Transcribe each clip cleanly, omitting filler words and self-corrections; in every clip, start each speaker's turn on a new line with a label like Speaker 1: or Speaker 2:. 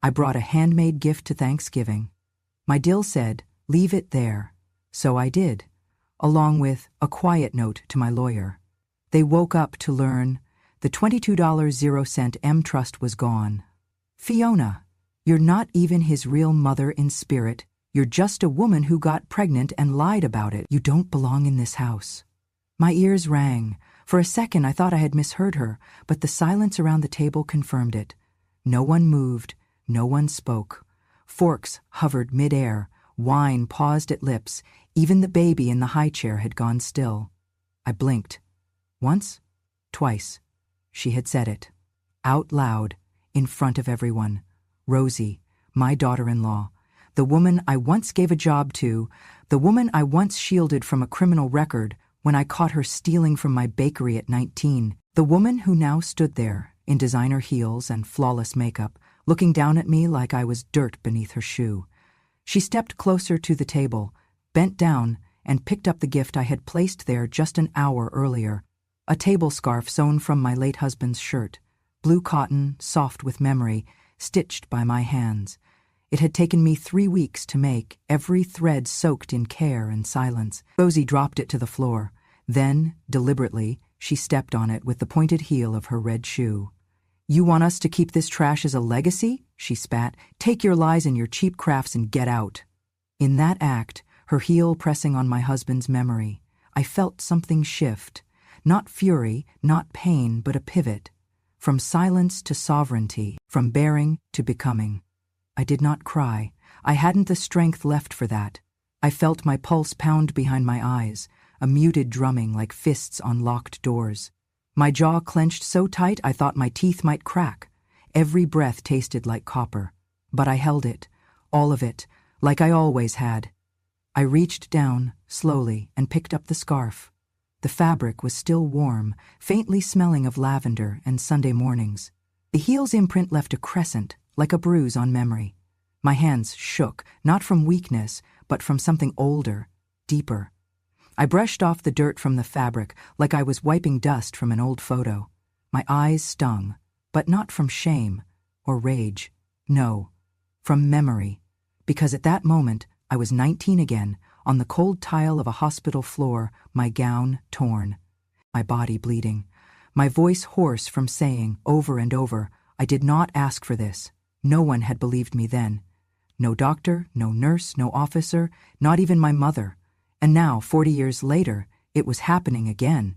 Speaker 1: I brought a handmade gift to Thanksgiving. My dill said, "Leave it there." So I did, along with a quiet note to my lawyer. They woke up to learn the $22.00 M trust was gone. "Fiona, you're not even his real mother in spirit. You're just a woman who got pregnant and lied about it. You don't belong in this house." My ears rang. For a second I thought I had misheard her, but the silence around the table confirmed it. No one moved, no one spoke. Forks hovered mid-air, wine paused at lips, even the baby in the high chair had gone still. I blinked. Once, twice. She had said it. Out loud, in front of everyone. Rosie, my daughter-in-law. The woman I once gave a job to, the woman I once shielded from a criminal record when I caught her stealing from my bakery at 19, the woman who now stood there, in designer heels and flawless makeup, looking down at me like I was dirt beneath her shoe. She stepped closer to the table, bent down, and picked up the gift I had placed there just an hour earlier, a table scarf sewn from my late husband's shirt, blue cotton, soft with memory, stitched by my hands. It had taken me 3 weeks to make, every thread soaked in care and silence. Rosie dropped it to the floor. Then, deliberately, she stepped on it with the pointed heel of her red shoe. "You want us to keep this trash as a legacy?" she spat. "Take your lies and your cheap crafts and get out." In that act, her heel pressing on my husband's memory, I felt something shift. Not fury, not pain, but a pivot. From silence to sovereignty, from bearing to becoming. I did not cry. I hadn't the strength left for that. I felt my pulse pound behind my eyes, a muted drumming like fists on locked doors. My jaw clenched so tight I thought my teeth might crack. Every breath tasted like copper. But I held it, all of it, like I always had. I reached down, slowly, and picked up the scarf. The fabric was still warm, faintly smelling of lavender and Sunday mornings. The heel's imprint left a crescent, like a bruise on memory. My hands shook, not from weakness, but from something older, deeper. I brushed off the dirt from the fabric like I was wiping dust from an old photo. My eyes stung, but not from shame or rage. No, from memory. Because at that moment, I was 19 again, on the cold tile of a hospital floor, my gown torn, my body bleeding, my voice hoarse from saying, over and over, I did not ask for this. No one had believed me then. No doctor, no nurse, no officer, not even my mother. And now, 40 years later, it was happening again.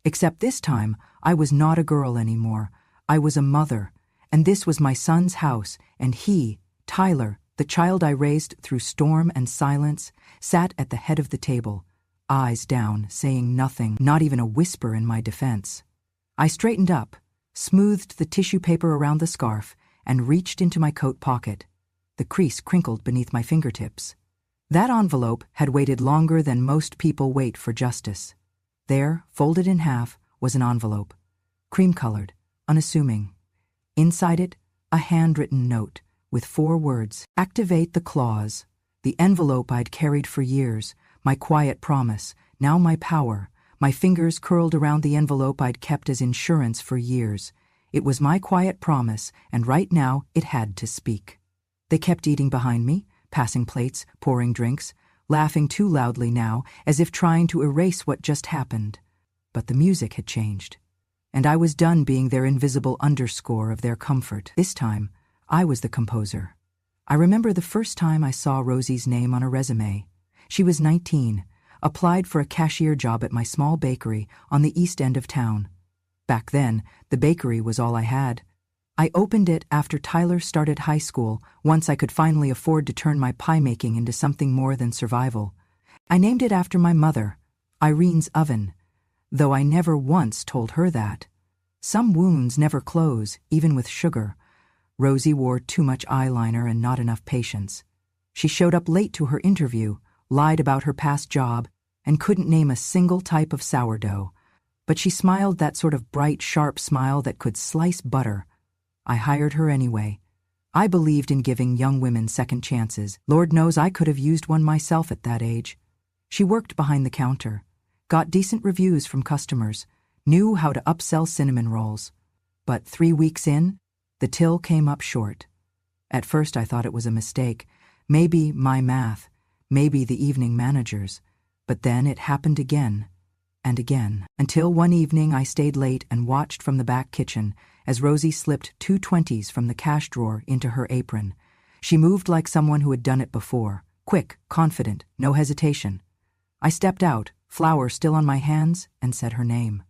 Speaker 1: Except this time, I was not a girl anymore. I was a mother, and this was my son's house, and he, Tyler, the child I raised through storm and silence, sat at the head of the table, eyes down, saying nothing, not even a whisper in my defense. I straightened up, smoothed the tissue paper around the scarf, and reached into my coat pocket. The crease crinkled beneath my fingertips. That envelope had waited longer than most people wait for justice. There, folded in half, was an envelope, cream-colored, unassuming. Inside it, a handwritten note with 4 words, "Activate the clause." The envelope I'd carried for years, my quiet promise, now my power. My fingers curled around the envelope I'd kept as insurance for years. It was my quiet promise, and right now it had to speak. They kept eating behind me, passing plates, pouring drinks, laughing too loudly now, as if trying to erase what just happened. But the music had changed, and I was done being their invisible underscore of their comfort. This time, I was the composer. I remember the first time I saw Rosie's name on a resume. She was 19, applied for a cashier job at my small bakery on the east end of town. Back then, the bakery was all I had. I opened it after Tyler started high school, once I could finally afford to turn my pie-making into something more than survival. I named it after my mother, Irene's oven, though I never once told her that. Some wounds never close, even with sugar. Rosie wore too much eyeliner and not enough patience. She showed up late to her interview, lied about her past job, and couldn't name a single type of sourdough. But she smiled that sort of bright, sharp smile that could slice butter. I hired her anyway. I believed in giving young women second chances. Lord knows I could have used one myself at that age. She worked behind the counter, got decent reviews from customers, knew how to upsell cinnamon rolls. But 3 weeks in, the till came up short. At first I thought it was a mistake. Maybe my math, maybe the evening managers. But then it happened again and again, until one evening I stayed late and watched from the back kitchen as Rosie slipped 2 20s from the cash drawer into her apron. She moved like someone who had done it before, quick, confident, no hesitation. I stepped out, flour still on my hands, and said her name.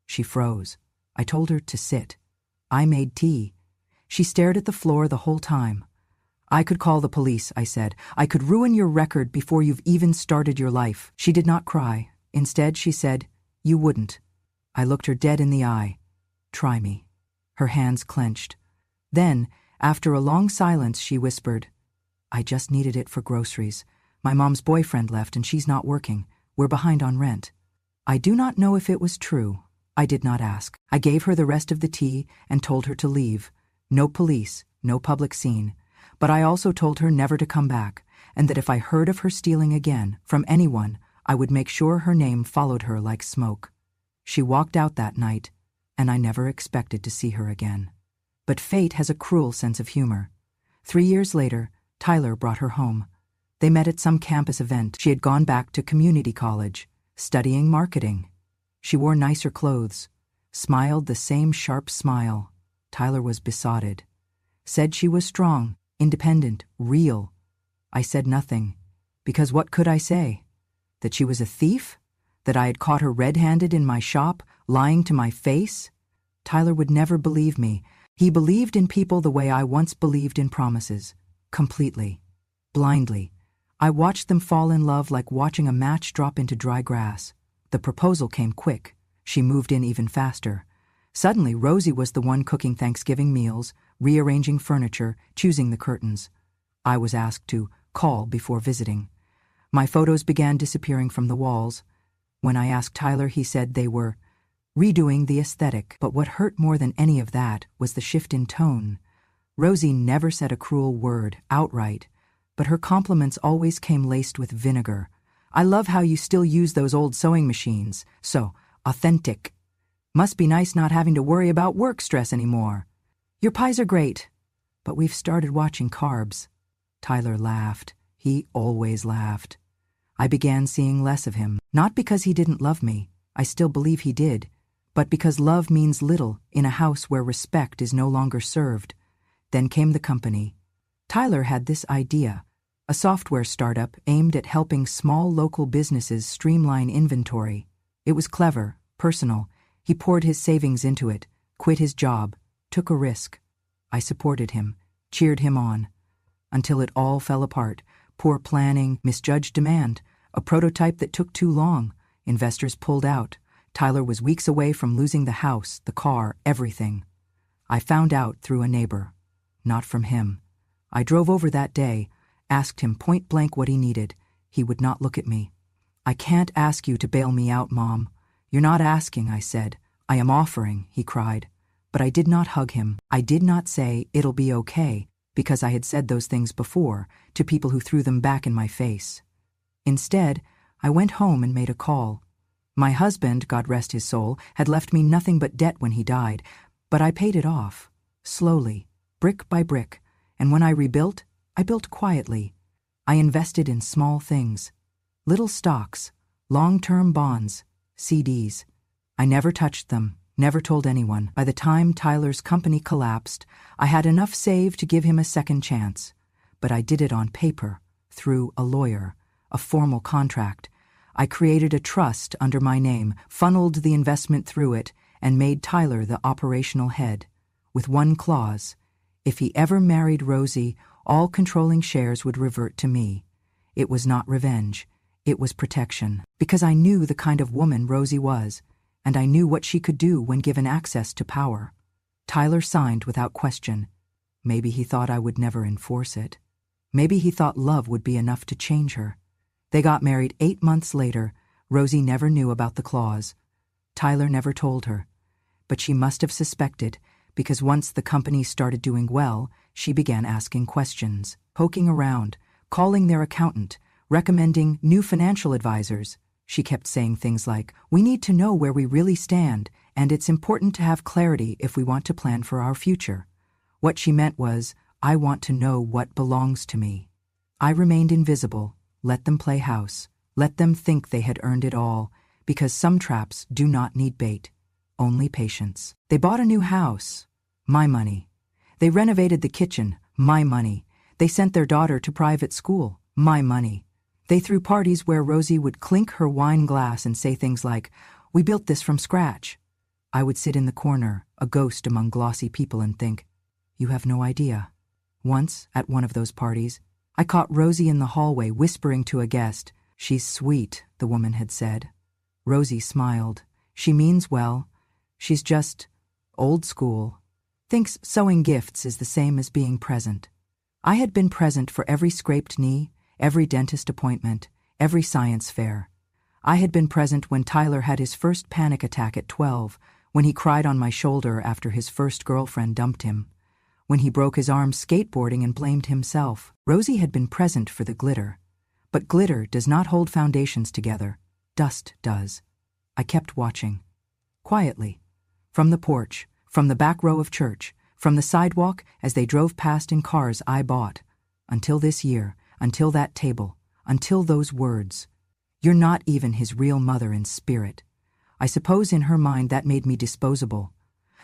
Speaker 1: She froze. I told her to sit. I made tea. She stared at the floor the whole time. I could call the police, I said. I could ruin your record before you've even started your life. She did not cry. Instead, she said, "You wouldn't." I looked her dead in the eye. "Try me." Her hands clenched. Then, after a long silence, she whispered, "I just needed it for groceries. My mom's boyfriend left and she's not working. We're behind on rent." I do not know if it was true. I did not ask. I gave her the rest of the tea and told her to leave. No police, no public scene. But I also told her never to come back, and that if I heard of her stealing again, from anyone, I would make sure her name followed her like smoke. She walked out that night, and I never expected to see her again. But fate has a cruel sense of humor. 3 years later, Tyler brought her home. They met at some campus event. She had gone back to community college, studying marketing. She wore nicer clothes, smiled the same sharp smile. Tyler was besotted. Said she was strong, independent, real. I said nothing, because what could I say? That she was a thief? That I had caught her red-handed in my shop, lying to my face? Tyler would never believe me. He believed in people the way I once believed in promises. Completely. Blindly. I watched them fall in love like watching a match drop into dry grass. The proposal came quick. She moved in even faster. Suddenly, Rosie was the one cooking Thanksgiving meals, rearranging furniture, choosing the curtains. I was asked to call before visiting. My photos began disappearing from the walls. When I asked Tyler, he said they were redoing the aesthetic. But what hurt more than any of that was the shift in tone. Rosie never said a cruel word, outright, but her compliments always came laced with vinegar. "I love how you still use those old sewing machines. So authentic. Must be nice not having to worry about work stress anymore. Your pies are great, but we've started watching carbs." Tyler laughed. He always laughed. I began seeing less of him, not because he didn't love me, I still believe he did, but because love means little in a house where respect is no longer served. Then came the company. Tyler had this idea, a software startup aimed at helping small local businesses streamline inventory. It was clever, personal. He poured his savings into it, quit his job, took a risk. I supported him, cheered him on, until it all fell apart. Poor planning, misjudged demand, a prototype that took too long. Investors pulled out. Tyler was weeks away from losing the house, the car, everything. I found out through a neighbor, not from him. I drove over that day, asked him point blank what he needed. He would not look at me. "I can't ask you to bail me out, Mom." "You're not asking," I said. "I am offering," he cried. But I did not hug him. I did not say, "It'll be okay," because I had said those things before to people who threw them back in my face. Instead, I went home and made a call. My husband, God rest his soul, had left me nothing but debt when he died, but I paid it off, slowly, brick by brick, and when I rebuilt, I built quietly. I invested in small things, little stocks, long-term bonds, CDs. I never touched them, never told anyone. By the time Tyler's company collapsed, I had enough saved to give him a second chance. But I did it on paper, through a lawyer, a formal contract. I created a trust under my name, funneled the investment through it, and made Tyler the operational head, with one clause. If he ever married Rosie, all controlling shares would revert to me. It was not revenge. It was protection. Because I knew the kind of woman Rosie was, and I knew what she could do when given access to power. Tyler signed without question. Maybe he thought I would never enforce it. Maybe he thought love would be enough to change her. They got married 8 months later. Rosie never knew about the clause. Tyler never told her. But she must have suspected, because once the company started doing well, she began asking questions, poking around, calling their accountant, recommending new financial advisors. She kept saying things like, "We need to know where we really stand, and it's important to have clarity if we want to plan for our future." What she meant was, I want to know what belongs to me. I remained invisible. Let them play house. Let them think they had earned it all, because some traps do not need bait, only patience. They bought a new house. My money. They renovated the kitchen. My money. They sent their daughter to private school. My money. They threw parties where Rosie would clink her wine glass and say things like, "We built this from scratch." I would sit in the corner, a ghost among glossy people, and think, "You have no idea." Once, at one of those parties, I caught Rosie in the hallway whispering to a guest. "She's sweet," the woman had said. Rosie smiled. "She means well. She's just old school. Thinks sewing gifts is the same as being present." I had been present for every scraped knee, every dentist appointment, every science fair. I had been present when Tyler had his first panic attack at 12, when he cried on my shoulder after his first girlfriend dumped him, when he broke his arm skateboarding and blamed himself. Rosie had been present for the glitter. But glitter does not hold foundations together. Dust does. I kept watching. Quietly. From the porch, from the back row of church, from the sidewalk as they drove past in cars I bought. Until this year, until that table, until those words. "You're not even his real mother in spirit." I suppose in her mind that made me disposable.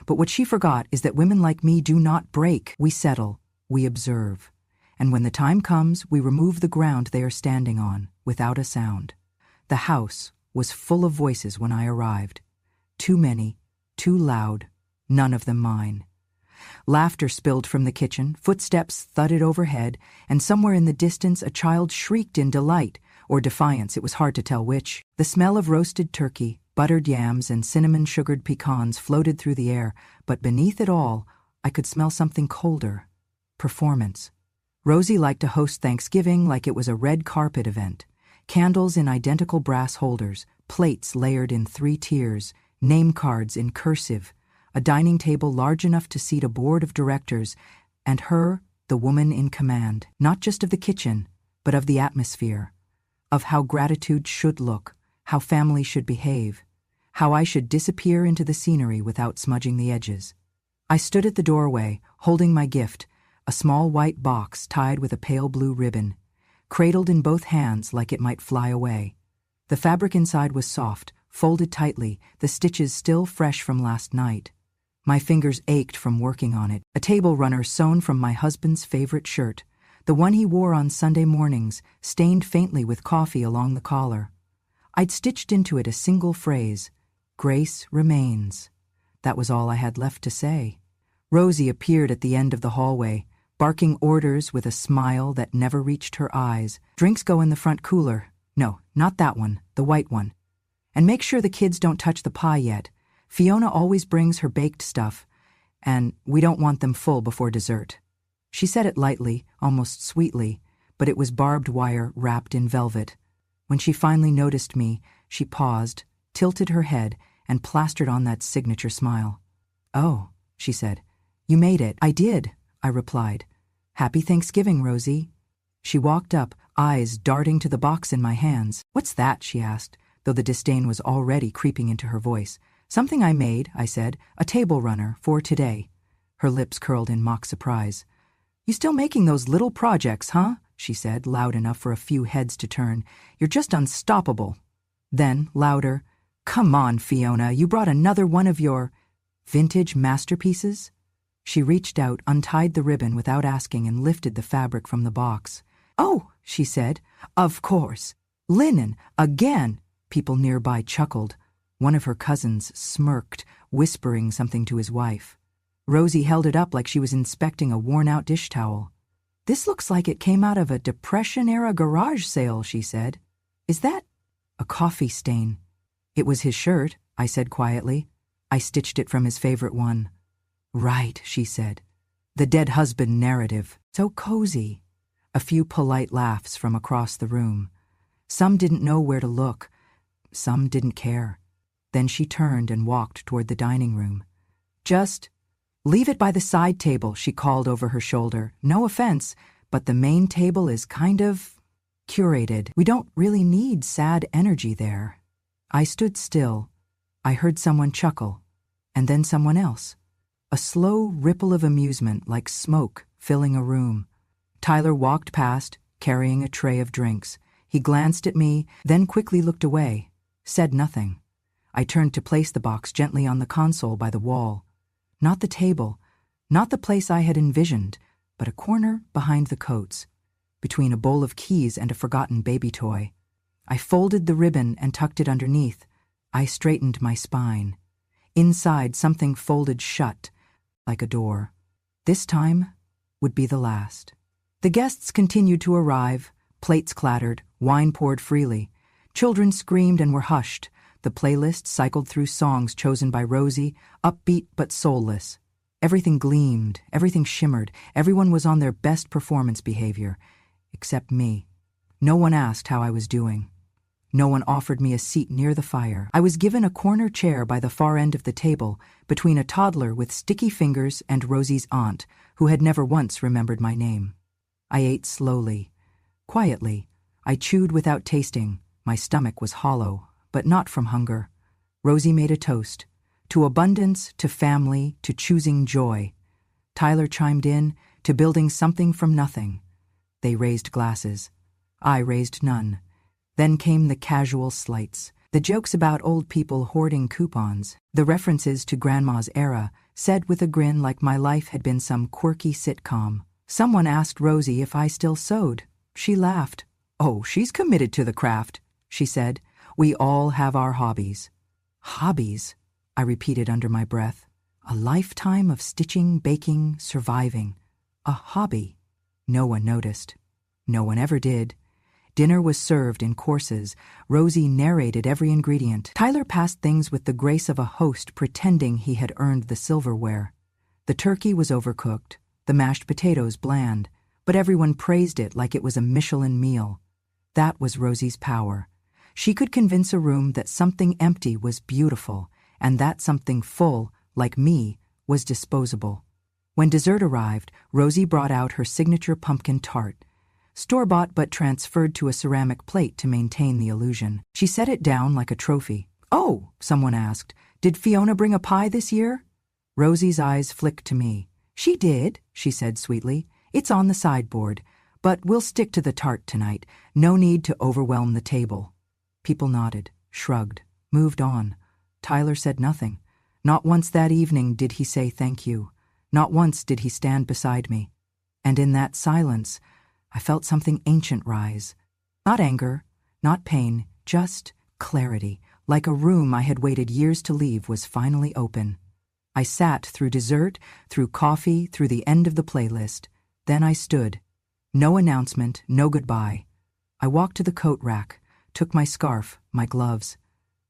Speaker 1: But what she forgot is that women like me do not break. We settle. We observe. And when the time comes, we remove the ground they are standing on, without a sound. The house was full of voices when I arrived. Too many, too loud, none of them mine. Laughter spilled from the kitchen, footsteps thudded overhead, and somewhere in the distance a child shrieked in delight, or defiance, it was hard to tell which. The smell of roasted turkey, buttered yams, and cinnamon-sugared pecans floated through the air, but beneath it all, I could smell something colder. Performance. Rosie liked to host Thanksgiving like it was a red carpet event. Candles in identical brass holders, plates layered in 3 tiers, name cards in cursive, a dining table large enough to seat a board of directors, and her, the woman in command, not just of the kitchen, but of the atmosphere, of how gratitude should look, how family should behave, how I should disappear into the scenery without smudging the edges. I stood at the doorway, holding my gift, a small white box tied with a pale blue ribbon, cradled in both hands like it might fly away. The fabric inside was soft, folded tightly, the stitches still fresh from last night. My fingers ached from working on it. A table runner sewn from my husband's favorite shirt, the one he wore on Sunday mornings, stained faintly with coffee along the collar. I'd stitched into it a single phrase, "Grace remains." That was all I had left to say. Rosie appeared at the end of the hallway, barking orders with a smile that never reached her eyes. "Drinks go in the front cooler. No, not that one, the white one. And make sure the kids don't touch the pie yet. Fiona always brings her baked stuff, and we don't want them full before dessert." She said it lightly, almost sweetly, but it was barbed wire wrapped in velvet. When she finally noticed me, she paused, tilted her head, and plastered on that signature smile. "Oh," she said, "you made it." "I did," I replied. "Happy Thanksgiving, Rosie." She walked up, eyes darting to the box in my hands. "What's that?" she asked, though the disdain was already creeping into her voice. "Something I made," I said, "a table runner for today." Her lips curled in mock surprise. "You still making those little projects, huh?" she said, loud enough for a few heads to turn. "You're just unstoppable." Then, louder, "Come on, Fiona, you brought another one of your vintage masterpieces?" She reached out, untied the ribbon without asking, and lifted the fabric from the box. "Oh," she said, "of course. Linen, again." People nearby chuckled. One of her cousins smirked, whispering something to his wife. Rosie held it up like she was inspecting a worn-out dish towel. "This looks like it came out of a Depression-era garage sale," she said. "Is that a coffee stain?" "It was his shirt," I said quietly. "I stitched it from his favorite one." "Right," she said. "The dead husband narrative. So cozy." A few polite laughs from across the room. Some didn't know where to look. Some didn't care. Then she turned and walked toward the dining room. "Just leave it by the side table," she called over her shoulder. "No offense, but the main table is kind of curated. We don't really need sad energy there." I stood still. I heard someone chuckle, and then someone else. A slow ripple of amusement like smoke filling a room. Tyler walked past, carrying a tray of drinks. He glanced at me, then quickly looked away, said nothing. I turned to place the box gently on the console by the wall. Not the table, not the place I had envisioned, but a corner behind the coats, between a bowl of keys and a forgotten baby toy. I folded the ribbon and tucked it underneath. I straightened my spine. Inside, something folded shut, like a door. This time would be the last. The guests continued to arrive. Plates clattered, wine poured freely. Children screamed and were hushed. The playlist cycled through songs chosen by Rosie, upbeat but soulless. Everything gleamed, everything shimmered, everyone was on their best performance behavior, except me. No one asked how I was doing. No one offered me a seat near the fire. I was given a corner chair by the far end of the table, between a toddler with sticky fingers and Rosie's aunt, who had never once remembered my name. I ate slowly, quietly. I chewed without tasting. My stomach was hollow, but not from hunger. Rosie made a toast. To abundance, to family, to choosing joy. Tyler chimed in, to building something from nothing. They raised glasses. I raised none. Then came the casual slights, the jokes about old people hoarding coupons, the references to Grandma's era, said with a grin like my life had been some quirky sitcom. Someone asked Rosie if I still sewed. She laughed. "Oh, she's committed to the craft," she said. "We all have our hobbies." Hobbies, I repeated under my breath. A lifetime of stitching, baking, surviving. A hobby. No one noticed. No one ever did. Dinner was served in courses. Rosie narrated every ingredient. Tyler passed things with the grace of a host pretending he had earned the silverware. The turkey was overcooked, the mashed potatoes bland, but everyone praised it like it was a Michelin meal. That was Rosie's power. She could convince a room that something empty was beautiful, and that something full, like me, was disposable. When dessert arrived, Rosie brought out her signature pumpkin tart, store-bought but transferred to a ceramic plate to maintain the illusion. She set it down like a trophy. "Oh," someone asked, "did Fiona bring a pie this year?" Rosie's eyes flicked to me. "She did," she said sweetly. "It's on the sideboard, but we'll stick to the tart tonight. No need to overwhelm the table." People nodded, shrugged, moved on. Tyler said nothing. Not once that evening did he say thank you. Not once did he stand beside me. And in that silence, I felt something ancient rise. Not anger, not pain, just clarity, like a room I had waited years to leave was finally open. I sat through dessert, through coffee, through the end of the playlist. Then I stood. No announcement, no goodbye. I walked to the coat rack, took my scarf, my gloves.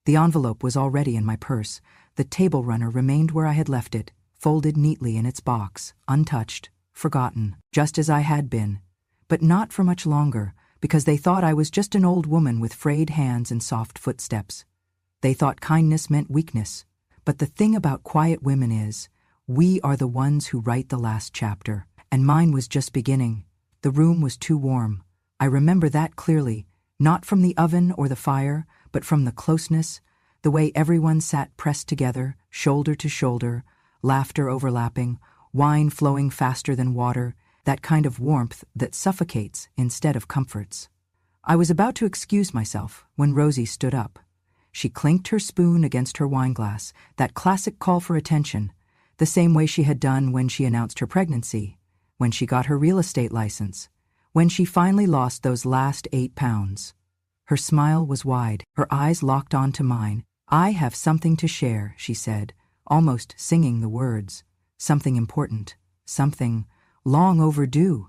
Speaker 1: The envelope was already in my purse. The table runner remained where I had left it, folded neatly in its box, untouched, forgotten, just as I had been. But not for much longer, because they thought I was just an old woman with frayed hands and soft footsteps. They thought kindness meant weakness. But the thing about quiet women is, we are the ones who write the last chapter, and mine was just beginning. The room was too warm. I remember that clearly, not from the oven or the fire, but from the closeness, the way everyone sat pressed together, shoulder to shoulder, laughter overlapping, wine flowing faster than water, that kind of warmth that suffocates instead of comforts. I was about to excuse myself when Rosie stood up. She clinked her spoon against her wineglass, that classic call for attention, the same way she had done when she announced her pregnancy, when she got her real estate license, when she finally lost those last 8 pounds. Her smile was wide, her eyes locked onto mine. "I have something to share," she said, almost singing the words. Something important, something long overdue.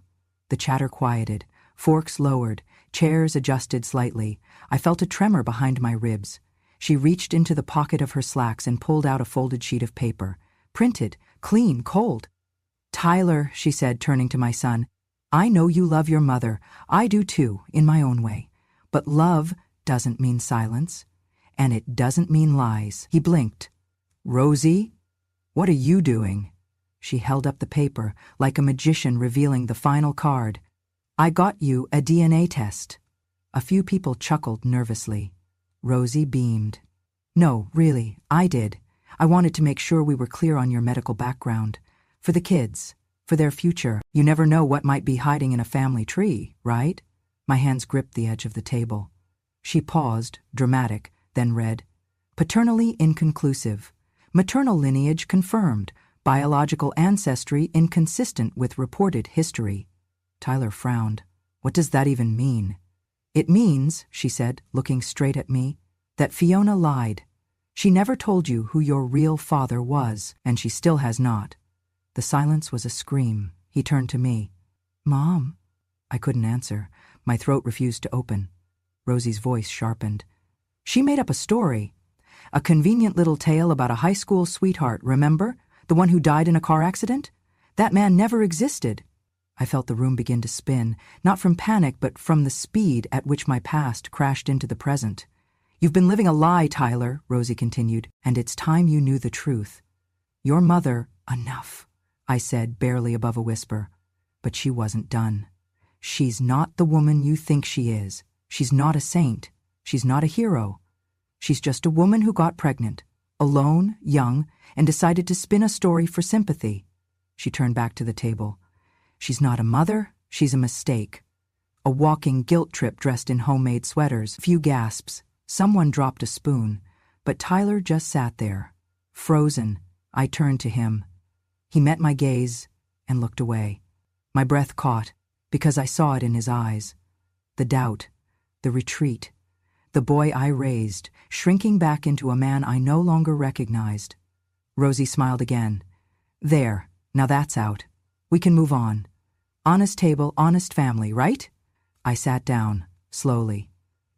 Speaker 1: The chatter quieted, forks lowered, chairs adjusted slightly. I felt a tremor behind my ribs. She reached into the pocket of her slacks and pulled out a folded sheet of paper. Printed, clean, cold. "Tyler," she said, turning to my son, "I know you love your mother. I do too, in my own way. But love doesn't mean silence. And it doesn't mean lies." He blinked. "Rosie, what are you doing?" She held up the paper, like a magician revealing the final card. "I got you a DNA test." A few people chuckled nervously. Rosie beamed. "No, really, I did. I wanted to make sure we were clear on your medical background. For the kids. For their future. You never know what might be hiding in a family tree, right? My hands gripped the edge of the table. She paused, dramatic, then read, "Paternally inconclusive. Maternal lineage confirmed. Biological ancestry inconsistent with reported history." Tyler frowned. "What does that even mean?" "It means," she said, looking straight at me, "that Fiona lied. She never told you who your real father was, and she still has not." The silence was a scream. He turned to me. "Mom?" I couldn't answer. My throat refused to open. Rosie's voice sharpened. "She made up a story. A convenient little tale about a high school sweetheart, remember? The one who died in a car accident? That man never existed." I felt the room begin to spin, not from panic but from the speed at which my past crashed into the present. "You've been living a lie, Tyler," Rosie continued, "and it's time you knew the truth. Your mother—" "Enough," I said, barely above a whisper. But she wasn't done. "She's not the woman you think she is. She's not a saint. She's not a hero. She's just a woman who got pregnant, alone, young, and decided to spin a story for sympathy." She turned back to the table. "She's not a mother, she's a mistake. A walking guilt trip dressed in homemade sweaters." Few gasps. Someone dropped a spoon, but Tyler just sat there, frozen. I turned to him. He met my gaze and looked away. My breath caught, because I saw it in his eyes. The doubt, the retreat, the boy I raised, shrinking back into a man I no longer recognized. Rosie smiled again. "There, now that's out. We can move on. Honest table, honest family, right?" I sat down, slowly.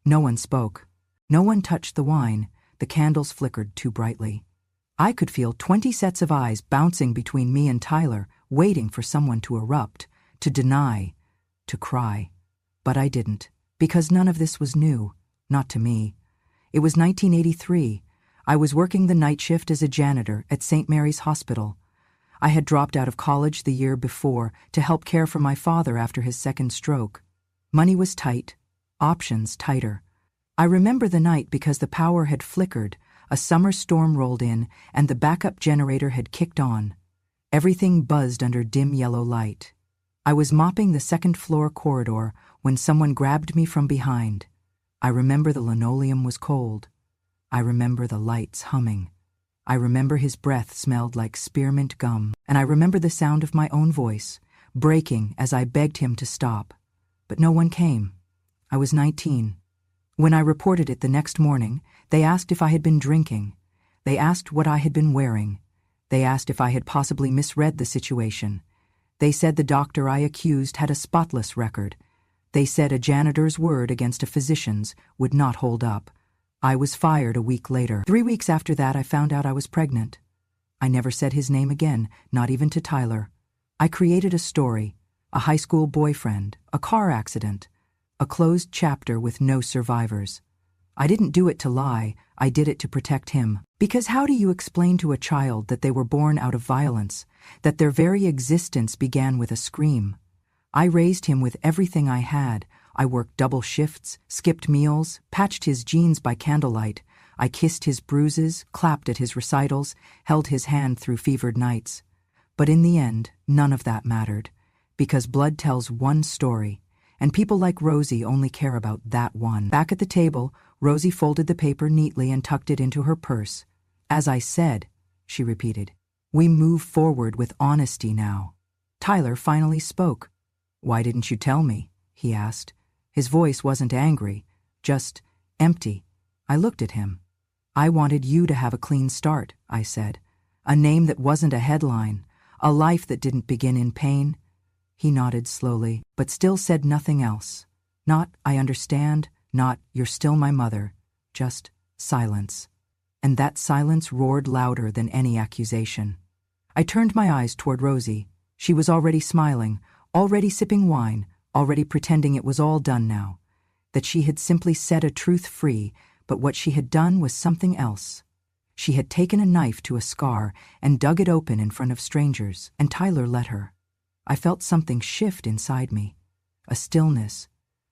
Speaker 1: No one spoke. No one touched the wine. The candles flickered too brightly. I could feel 20 sets of eyes bouncing between me and Tyler, waiting for someone to erupt, to deny, to cry. But I didn't, because none of this was new, not to me. It was 1983. I was working the night shift as a janitor at St. Mary's Hospital. I had dropped out of college the year before to help care for my father after his second stroke. Money was tight, options tighter. I remember the night because the power had flickered, a summer storm rolled in, and the backup generator had kicked on. Everything buzzed under dim yellow light. I was mopping the second-floor corridor when someone grabbed me from behind. I remember the linoleum was cold. I remember the lights humming. I remember his breath smelled like spearmint gum, and I remember the sound of my own voice, breaking as I begged him to stop. But no one came. I was 19. When I reported it the next morning, they asked if I had been drinking. They asked what I had been wearing. They asked if I had possibly misread the situation. They said the doctor I accused had a spotless record. They said a janitor's word against a physician's would not hold up. I was fired a week later. 3 weeks after that, I found out I was pregnant. I never said his name again, not even to Tyler. I created a story, a high school boyfriend, a car accident, a closed chapter with no survivors. I didn't do it to lie, I did it to protect him. Because how do you explain to a child that they were born out of violence, that their very existence began with a scream? I raised him with everything I had. I worked double shifts, skipped meals, patched his jeans by candlelight. I kissed his bruises, clapped at his recitals, held his hand through fevered nights. But in the end, none of that mattered, because blood tells one story, and people like Rosie only care about that one. Back at the table, Rosie folded the paper neatly and tucked it into her purse. "As I said," she repeated, "we move forward with honesty now." Tyler finally spoke. "Why didn't you tell me?" he asked. His voice wasn't angry, just empty. I looked at him. "I wanted you to have a clean start," I said. "A name that wasn't a headline, a life that didn't begin in pain." He nodded slowly, but still said nothing else. Not, "I understand," not, "You're still my mother," just silence. And that silence roared louder than any accusation. I turned my eyes toward Rosie. She was already smiling, already sipping wine, already pretending it was all done now, that she had simply set a truth free, but what she had done was something else. She had taken a knife to a scar and dug it open in front of strangers, and Tyler let her. I felt something shift inside me, a stillness,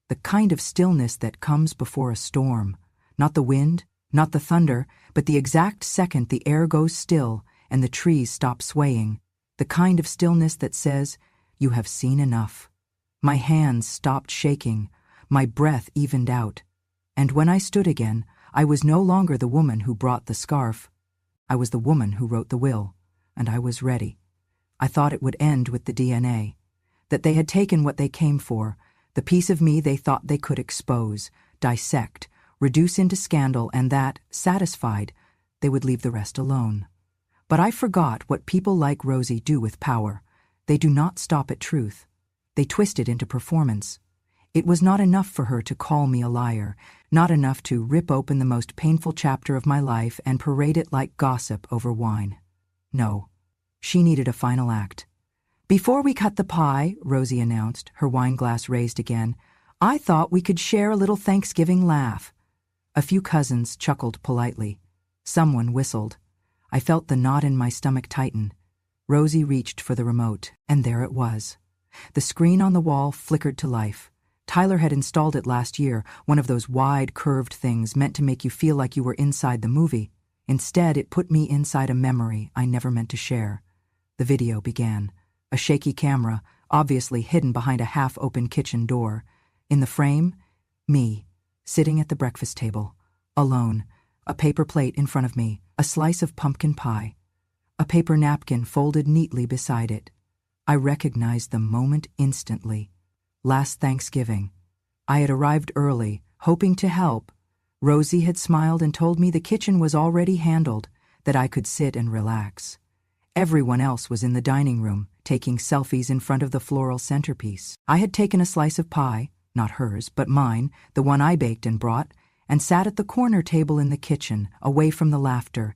Speaker 1: the kind of stillness that comes before a storm, not the wind, not the thunder, but the exact second the air goes still and the trees stop swaying. The kind of stillness that says, "You have seen enough." My hands stopped shaking, my breath evened out, and when I stood again, I was no longer the woman who brought the scarf. I was the woman who wrote the will, and I was ready. I thought it would end with the DNA, that they had taken what they came for, the piece of me they thought they could expose, dissect, reduce into scandal, and that, satisfied, they would leave the rest alone. But I forgot what people like Rosie do with power. They do not stop at truth. They twist it into performance. It was not enough for her to call me a liar, not enough to rip open the most painful chapter of my life and parade it like gossip over wine. No, she needed a final act. "Before we cut the pie," Rosie announced, her wine glass raised again, "I thought we could share a little Thanksgiving laugh." A few cousins chuckled politely. Someone whistled. I felt the knot in my stomach tighten. Rosie reached for the remote, and there it was. The screen on the wall flickered to life. Tyler had installed it last year, one of those wide, curved things meant to make you feel like you were inside the movie. Instead, it put me inside a memory I never meant to share. The video began. A shaky camera, obviously hidden behind a half-open kitchen door. In the frame, me, sitting at the breakfast table, alone, a paper plate in front of me, a slice of pumpkin pie, a paper napkin folded neatly beside it. I recognized the moment instantly. Last Thanksgiving. I had arrived early, hoping to help. Rosie had smiled and told me the kitchen was already handled, that I could sit and relax. Everyone else was in the dining room, taking selfies in front of the floral centerpiece. I had taken a slice of pie, not hers, but mine, the one I baked and brought, and sat at the corner table in the kitchen, away from the laughter.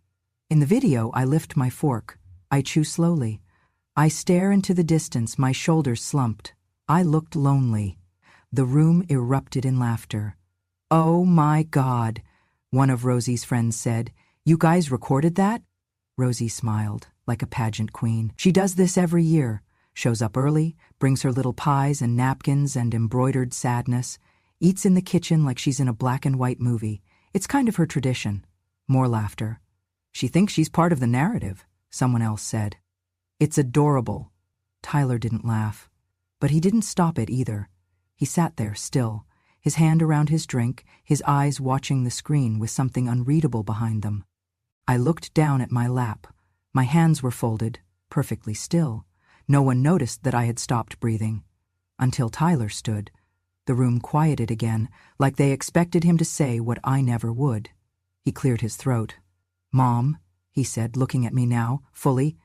Speaker 1: In the video, I lift my fork. I chew slowly. I stare into the distance, my shoulders slumped. I looked lonely. The room erupted in laughter. "Oh my God," one of Rosie's friends said. "You guys recorded that?" Rosie smiled, like a pageant queen. She does this every year. Shows up early, brings her little pies and napkins and embroidered sadness, eats in the kitchen like she's in a black and white movie. It's kind of her tradition. More laughter. "She thinks she's part of the narrative," someone else said. "It's adorable." Tyler didn't laugh. But he didn't stop it either. He sat there, still, his hand around his drink, his eyes watching the screen with something unreadable behind them. I looked down at my lap. My hands were folded, perfectly still. No one noticed that I had stopped breathing. Until Tyler stood. The room quieted again, like they expected him to say what I never would. He cleared his throat. "Mom," he said, looking at me now, fully,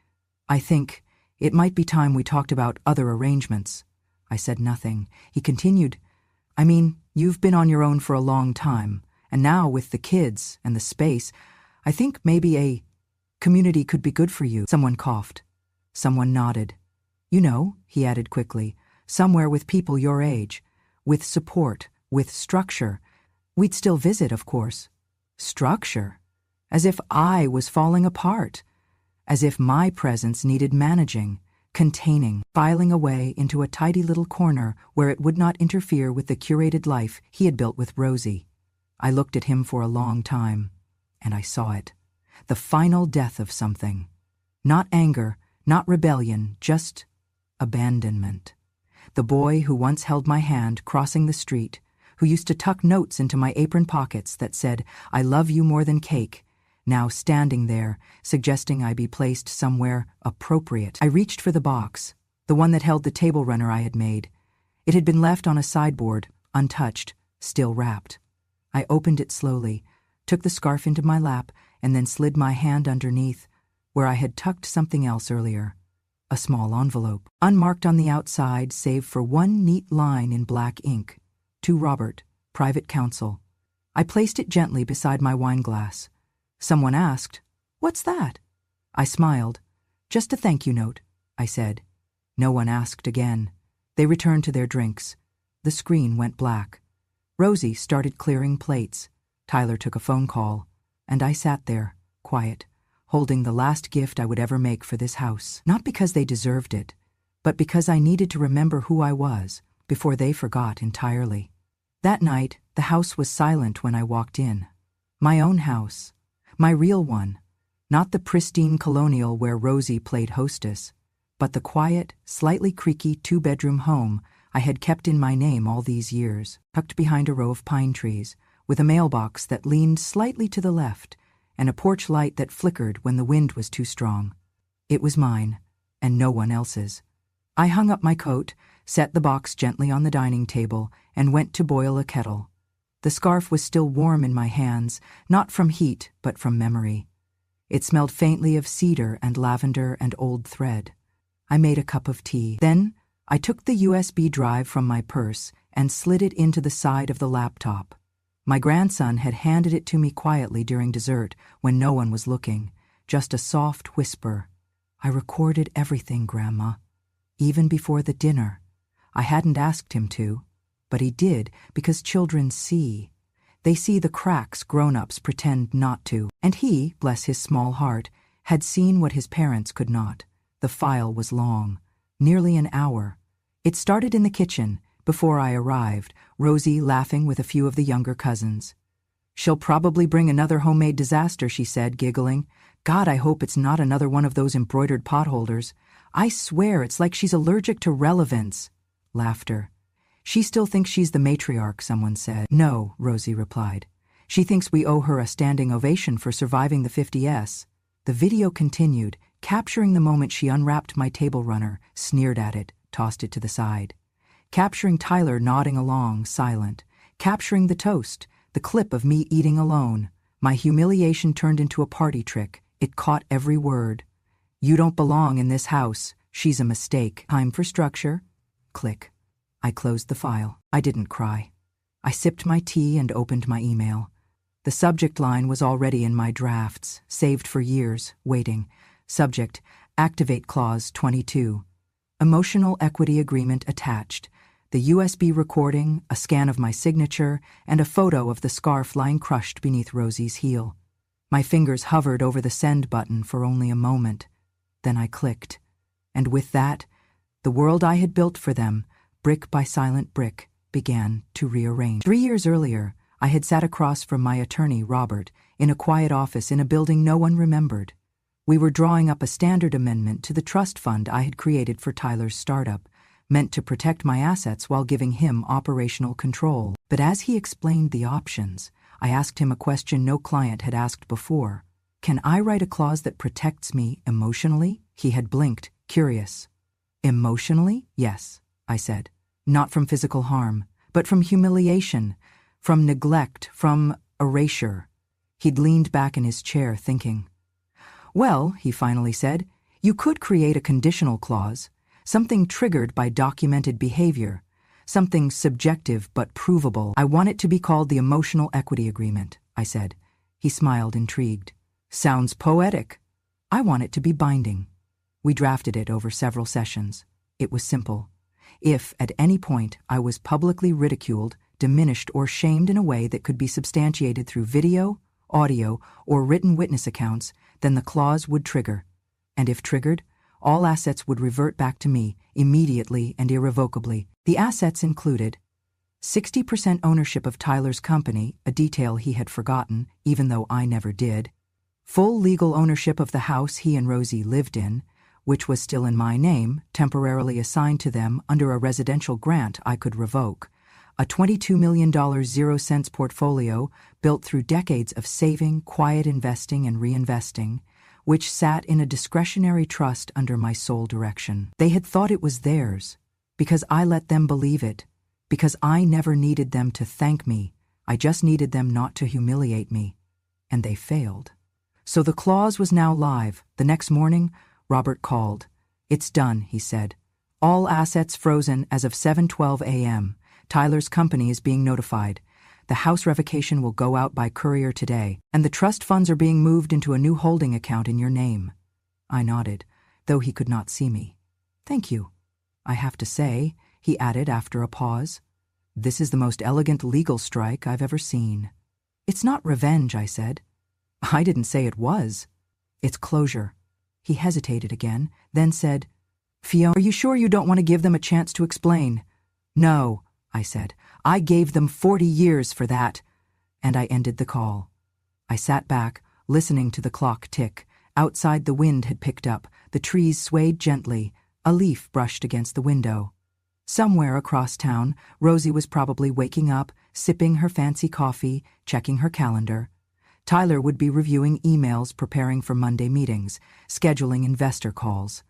Speaker 1: "I think it might be time we talked about other arrangements." I said nothing. He continued, "I mean, you've been on your own for a long time, and now with the kids and the space, I think maybe a community could be good for you." Someone coughed. Someone nodded. "You know," he added quickly, "somewhere with people your age, with support, with structure. We'd still visit, of course." Structure? As if I was falling apart. As if my presence needed managing, containing, filing away into a tidy little corner where it would not interfere with the curated life he had built with Rosie. I looked at him for a long time, and I saw it. The final death of something. Not anger, not rebellion, just abandonment. The boy who once held my hand crossing the street, who used to tuck notes into my apron pockets that said, "I love you more than cake," now standing there, suggesting I be placed somewhere appropriate. I reached for the box, the one that held the table runner I had made. It had been left on a sideboard, untouched, still wrapped. I opened it slowly, took the scarf into my lap, and then slid my hand underneath, where I had tucked something else earlier. A small envelope, unmarked on the outside save for one neat line in black ink. "To Robert, Private Counsel." I placed it gently beside my wine glass. Someone asked, "What's that?" I smiled. "Just a thank you note," I said. No one asked again. They returned to their drinks. The screen went black. Rosie started clearing plates. Tyler took a phone call, and I sat there, quiet, holding the last gift I would ever make for this house. Not because they deserved it, but because I needed to remember who I was before they forgot entirely. That night, the house was silent when I walked in. My own house. My real one. Not the pristine colonial where Rosie played hostess. but the quiet, slightly creaky two-bedroom home I had kept in my name all these years, tucked behind a row of pine trees, with a mailbox that leaned slightly to the left and a porch light that flickered when the wind was too strong. It was mine, and no one else's. I hung up my coat, set the box gently on the dining table, and went to boil a kettle. The scarf was still warm in my hands, not from heat, but from memory. It smelled faintly of cedar and lavender and old thread. I made a cup of tea. Then I took the USB drive from my purse and slid it into the side of the laptop. My grandson had handed it to me quietly during dessert when no one was looking, just a soft whisper. I recorded everything, Grandma, even before the dinner. I hadn't asked him to, but he did because children see. They see the cracks grown-ups pretend not to. And he, bless his small heart, had seen what his parents could not. The file was long, nearly an hour. It started in the kitchen, before I arrived, Rosie laughing with a few of the younger cousins. "She'll probably bring another homemade disaster," she said, giggling. "God, I hope it's not another one of those embroidered potholders. I swear it's like she's allergic to relevance." Laughter. "She still thinks she's the matriarch," someone said. "No," Rosie replied. "She thinks we owe her a standing ovation for surviving the 50s. The video continued, capturing the moment she unwrapped my table runner, sneered at it, tossed it to the side. Capturing Tyler nodding along, silent. Capturing the toast, the clip of me eating alone. My humiliation turned into a party trick. It caught every word. "You don't belong in this house. She's a mistake. Time for structure." Click. I closed the file. I didn't cry. I sipped my tea and opened my email. The subject line was already in my drafts, saved for years, waiting. Subject, Activate Clause 22. Emotional Equity Agreement attached. The USB recording, a scan of my signature, and a photo of the scarf lying crushed beneath Rosie's heel. My fingers hovered over the send button for only a moment. Then I clicked. And with that, the world I had built for them, brick by silent brick, began to rearrange. 3 years earlier, I had sat across from my attorney, Robert, in a quiet office in a building no one remembered. We were drawing up a standard amendment to the trust fund I had created for Tyler's startup, meant to protect my assets while giving him operational control. But as he explained the options, I asked him a question no client had asked before. "Can I write a clause that protects me emotionally?" He had blinked, curious. "Emotionally? Yes," I said. "Not from physical harm, but from humiliation, from neglect, from erasure." He'd leaned back in his chair, thinking. "Well," he finally said, "you could create a conditional clause, something triggered by documented behavior, something subjective but provable." "I want it to be called the Emotional Equity Agreement," I said. He smiled, intrigued. "Sounds poetic." "I want it to be binding." We drafted it over several sessions. It was simple. If, at any point, I was publicly ridiculed, diminished, or shamed in a way that could be substantiated through video, audio, or written witness accounts, then the clause would trigger. And if triggered, all assets would revert back to me, immediately and irrevocably. The assets included 60% ownership of Tyler's company, a detail he had forgotten, even though I never did. Full legal ownership of the house he and Rosie lived in, which was still in my name, temporarily assigned to them under a residential grant I could revoke. A $22 million 0-cents portfolio built through decades of saving, quiet investing, and reinvesting, which sat in a discretionary trust under my sole direction. They had thought it was theirs, because I let them believe it, because I never needed them to thank me, I just needed them not to humiliate me. And they failed. So the clause was now live. The next morning, Robert called. "It's done," he said. "All assets frozen as of 7:12 a.m. Tyler's company is being notified. The house revocation will go out by courier today, and the trust funds are being moved into a new holding account in your name." I nodded, though he could not see me. "Thank you. I have to say," he added after a pause, "this is the most elegant legal strike I've ever seen." "It's not revenge," I said. "I didn't say it was. It's closure." He hesitated again, then said, "Fiona, are you sure you don't want to give them a chance to explain?" "No," I said. "I gave them 40 years for that." And I ended the call. I sat back, listening to the clock tick. Outside, the wind had picked up. The trees swayed gently. A leaf brushed against the window. Somewhere across town, Rosie was probably waking up, sipping her fancy coffee, checking her calendar. Tyler would be reviewing emails, preparing for Monday meetings, scheduling investor calls.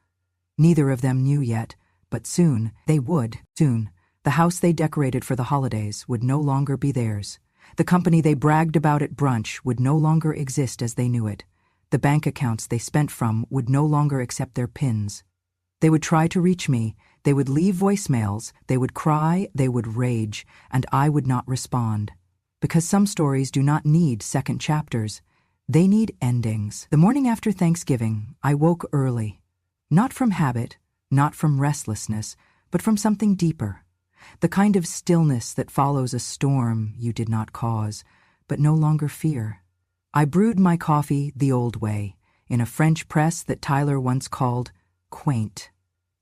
Speaker 1: Neither of them knew yet, but soon they would. Soon, the house they decorated for the holidays would no longer be theirs. The company they bragged about at brunch would no longer exist as they knew it. The bank accounts they spent from would no longer accept their PINs. They would try to reach me, they would leave voicemails, they would cry, they would rage, and I would not respond. Because some stories do not need second chapters. They need endings. The morning after Thanksgiving, I woke early. Not from habit, not from restlessness, but from something deeper. The kind of stillness that follows a storm you did not cause, but no longer fear. I brewed my coffee the old way, in a French press that Tyler once called quaint.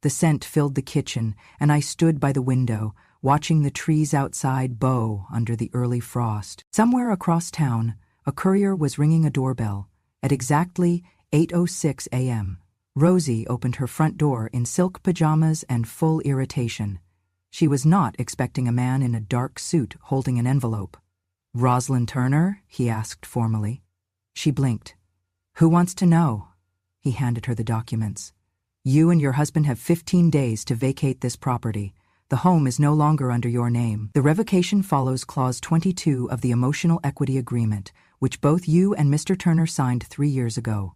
Speaker 1: The scent filled the kitchen, and I stood by the window, watching the trees outside bow under the early frost. Somewhere across town, a courier was ringing a doorbell. At exactly 8:06 a.m., Rosie opened her front door in silk pajamas and full irritation. She was not expecting a man in a dark suit holding an envelope. "Rosalind Turner?" he asked formally. She blinked. "Who wants to know?" He handed her the documents. "You and your husband have 15 days to vacate this property. The home is no longer under your name. The revocation follows Clause 22 of the Emotional Equity Agreement, which both you and Mr. Turner signed 3 years ago.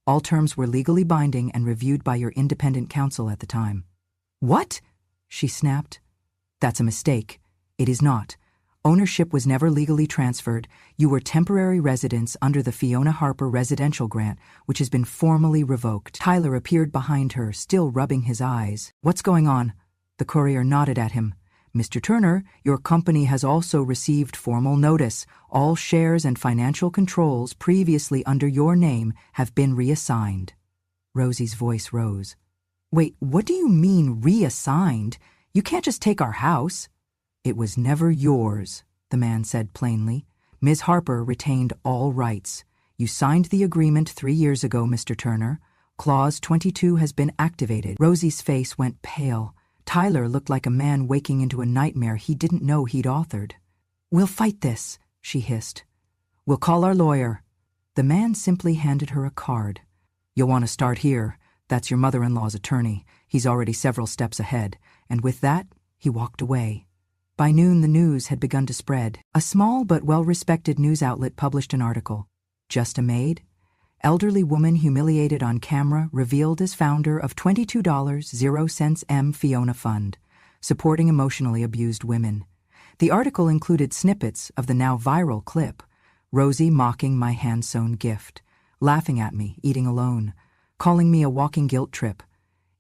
Speaker 1: All terms were legally binding and reviewed by your independent counsel at the time." "What?" she snapped. "That's a mistake. It is not. Ownership was never legally transferred. You were temporary residents under the Fiona Harper residential grant, which has been formally revoked." Tyler appeared behind her, still rubbing his eyes. "What's going on?" The courier nodded at him. "Mr. Turner, your company has also received formal notice. All shares and financial controls previously under your name have been reassigned." Rosie's voice rose. "Wait, what do you mean reassigned? You can't just take our house." "It was never yours," the man said plainly. "Ms. Harper retained all rights. You signed the agreement 3 years ago, Mr. Turner. Clause 22 has been activated." Rosie's face went pale. Tyler looked like a man waking into a nightmare he didn't know he'd authored. "We'll fight this," she hissed. "We'll call our lawyer." The man simply handed her a card. "You'll want to start here. That's your mother-in-law's attorney. He's already several steps ahead." And with that, he walked away. By noon, the news had begun to spread. A small but well-respected news outlet published an article. "Just a maid? Elderly woman humiliated on camera revealed as founder of $22.00 M Fiona Fund, supporting emotionally abused women." The article included snippets of the now viral clip. Rosie mocking my hand-sewn gift, laughing at me, eating alone, calling me a walking guilt trip.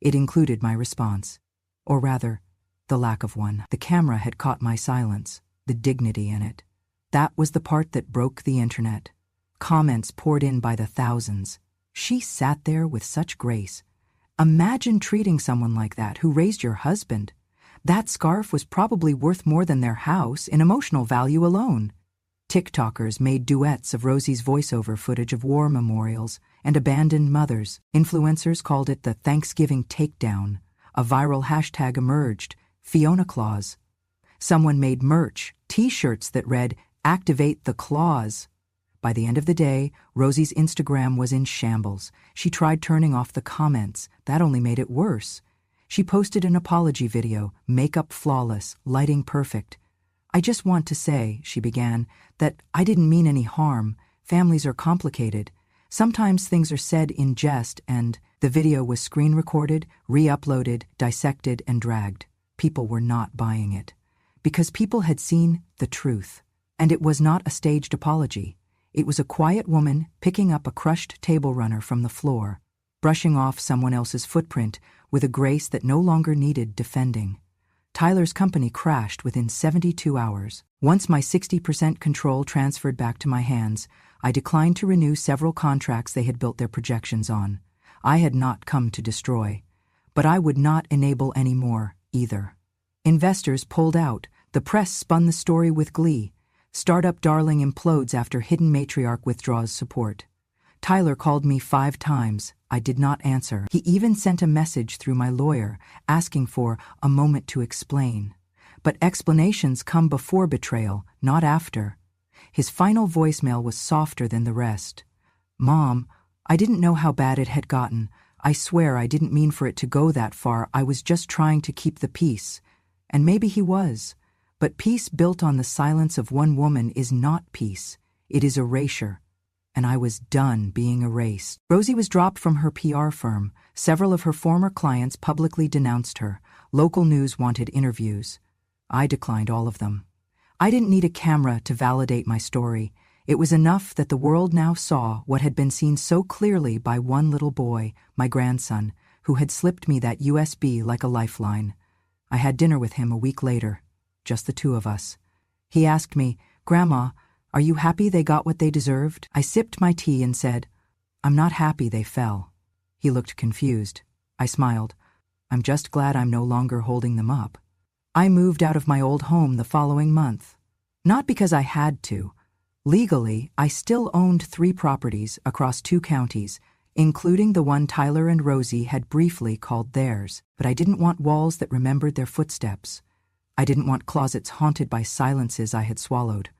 Speaker 1: It included my response. Or rather, the lack of one. The camera had caught my silence, the dignity in it. That was the part that broke the internet. Comments poured in by the thousands. She sat there with such grace. Imagine treating someone like that who raised your husband. That scarf was probably worth more than their house in emotional value alone. TikTokers made duets of Rosie's voiceover footage of war memorials and abandoned mothers. Influencers called it the Thanksgiving takedown. A viral hashtag emerged, Fiona Claus. Someone made merch, t-shirts that read, "Activate the clause." By the end of the day, Rosie's Instagram was in shambles. She tried turning off the comments. That only made it worse. She posted an apology video, makeup flawless, lighting perfect. "I just want to say," she began, "that I didn't mean any harm. Families are complicated. Sometimes things are said in jest," and the video was screen-recorded, re-uploaded, dissected, and dragged. People were not buying it. Because people had seen the truth. And it was not a staged apology. It was a quiet woman picking up a crushed table runner from the floor, brushing off someone else's footprint with a grace that no longer needed defending. Tyler's company crashed within 72 hours. Once my 60% control transferred back to my hands, I declined to renew several contracts they had built their projections on. I had not come to destroy. But I would not enable any more, either. Investors pulled out. The press spun the story with glee. Startup darling implodes after hidden matriarch withdraws support. Tyler called me 5 times, I did not answer. He even sent a message through my lawyer asking for a moment to explain. But explanations come before betrayal, not after. His final voicemail was softer than the rest. "Mom, I didn't know how bad it had gotten. I swear I didn't mean for it to go that far. I was just trying to keep the peace." And maybe he was. But peace built on the silence of one woman is not peace. It is erasure. And I was done being erased. Rosie was dropped from her PR firm. Several of her former clients publicly denounced her. Local news wanted interviews. I declined all of them. I didn't need a camera to validate my story. It was enough that the world now saw what had been seen so clearly by one little boy, my grandson, who had slipped me that USB like a lifeline. I had dinner with him a week later, just the two of us. He asked me, "Grandma, are you happy they got what they deserved?" I sipped my tea and said, "I'm not happy they fell." He looked confused. I smiled. "I'm just glad I'm no longer holding them up." I moved out of my old home the following month. Not because I had to. Legally, I still owned 3 properties across 2 counties, including the one Tyler and Rosie had briefly called theirs. But I didn't want walls that remembered their footsteps. I didn't want closets haunted by silences I had swallowed.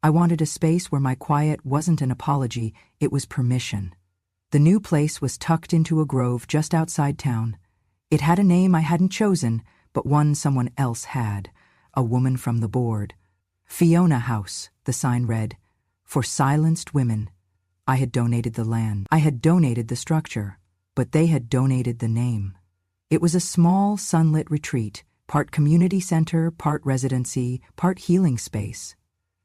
Speaker 1: I wanted a space where my quiet wasn't an apology, it was permission. The new place was tucked into a grove just outside town. It had a name I hadn't chosen, but one someone else had, a woman from the board. Fiona House, the sign read, for silenced women. I had donated the land. I had donated the structure, but they had donated the name. It was a small, sunlit retreat, part community center, part residency, part healing space.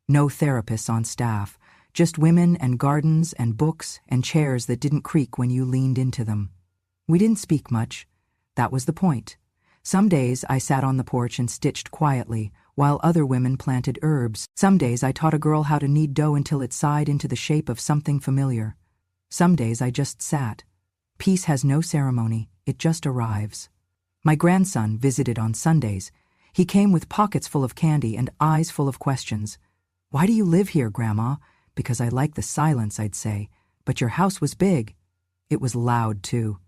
Speaker 1: No therapists on staff, just women and gardens and books and chairs that didn't creak when you leaned into them. We didn't speak much. That was the point. Some days I sat on the porch and stitched quietly, while other women planted herbs. Some days I taught a girl how to knead dough until it sighed into the shape of something familiar. Some days I just sat. Peace has no ceremony, it just arrives. My grandson visited on Sundays. He came with pockets full of candy and eyes full of questions. "Why do you live here, Grandma?" "Because I like the silence," I'd say. "But your house was big." It was loud, too.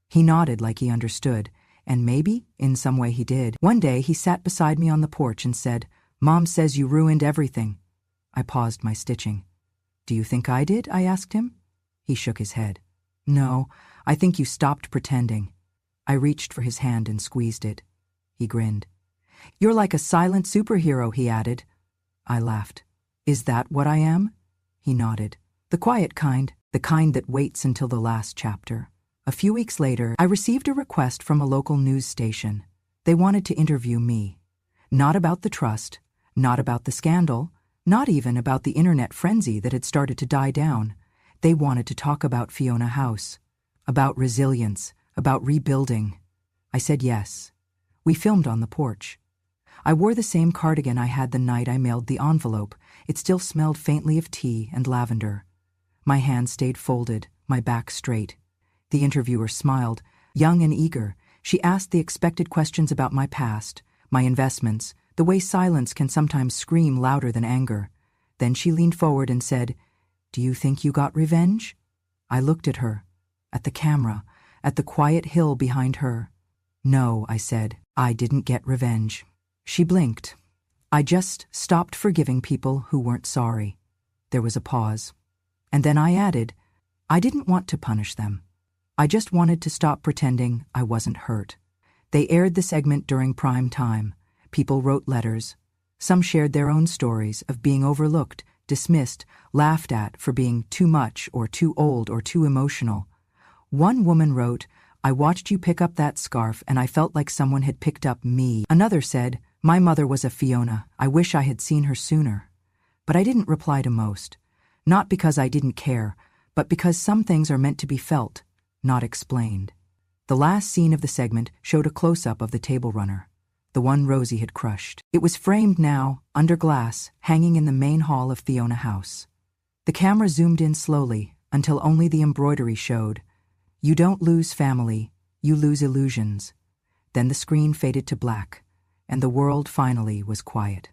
Speaker 1: He nodded like he understood. And maybe, in some way he did. One day he sat beside me on the porch and said, "Mom says you ruined everything." I paused my stitching. "Do you think I did?" I asked him. He shook his head. "No, I think you stopped pretending." I reached for his hand and squeezed it. He grinned. "You're like a silent superhero," he added. I laughed. "Is that what I am?" He nodded. "The quiet kind, the kind that waits until the last chapter." A few weeks later, I received a request from a local news station. They wanted to interview me. Not about the trust, not about the scandal, not even about the internet frenzy that had started to die down. They wanted to talk about Fiona House, about resilience, about rebuilding. I said yes. We filmed on the porch. I wore the same cardigan I had the night I mailed the envelope. It still smelled faintly of tea and lavender. My hands stayed folded, my back straight. The interviewer smiled, young and eager. She asked the expected questions about my past, my investments, the way silence can sometimes scream louder than anger. Then she leaned forward and said, "Do you think you got revenge?" I looked at her, at the camera, at the quiet hill behind her. "No," I said, "I didn't get revenge." She blinked. "I just stopped forgiving people who weren't sorry." There was a pause. And then I added, "I didn't want to punish them. I just wanted to stop pretending I wasn't hurt." They aired the segment during prime time. People wrote letters. Some shared their own stories of being overlooked, dismissed, laughed at for being too much or too old or too emotional. One woman wrote, "I watched you pick up that scarf and I felt like someone had picked up me." Another said, "My mother was a Fiona. I wish I had seen her sooner." But I didn't reply to most. Not because I didn't care, but because some things are meant to be felt, not explained. The last scene of the segment showed a close-up of the table runner, the one Rosie had crushed. It was framed now, under glass, hanging in the main hall of Fiona House. The camera zoomed in slowly, until only the embroidery showed. "You don't lose family, you lose illusions." Then the screen faded to black, and the world finally was quiet.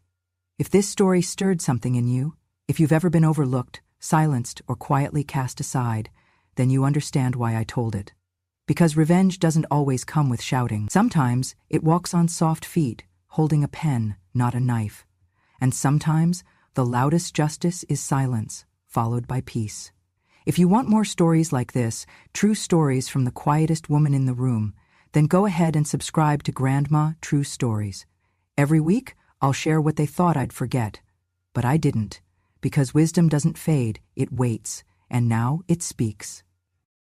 Speaker 1: If this story stirred something in you, if you've ever been overlooked, silenced, or quietly cast aside, then you understand why I told it. Because revenge doesn't always come with shouting. Sometimes it walks on soft feet, holding a pen, not a knife. And sometimes the loudest justice is silence, followed by peace. If you want more stories like this, true stories from the quietest woman in the room, then go ahead and subscribe to Grandma True Stories. Every week, I'll share what they thought I'd forget. But I didn't, because wisdom doesn't fade, it waits, and now it speaks.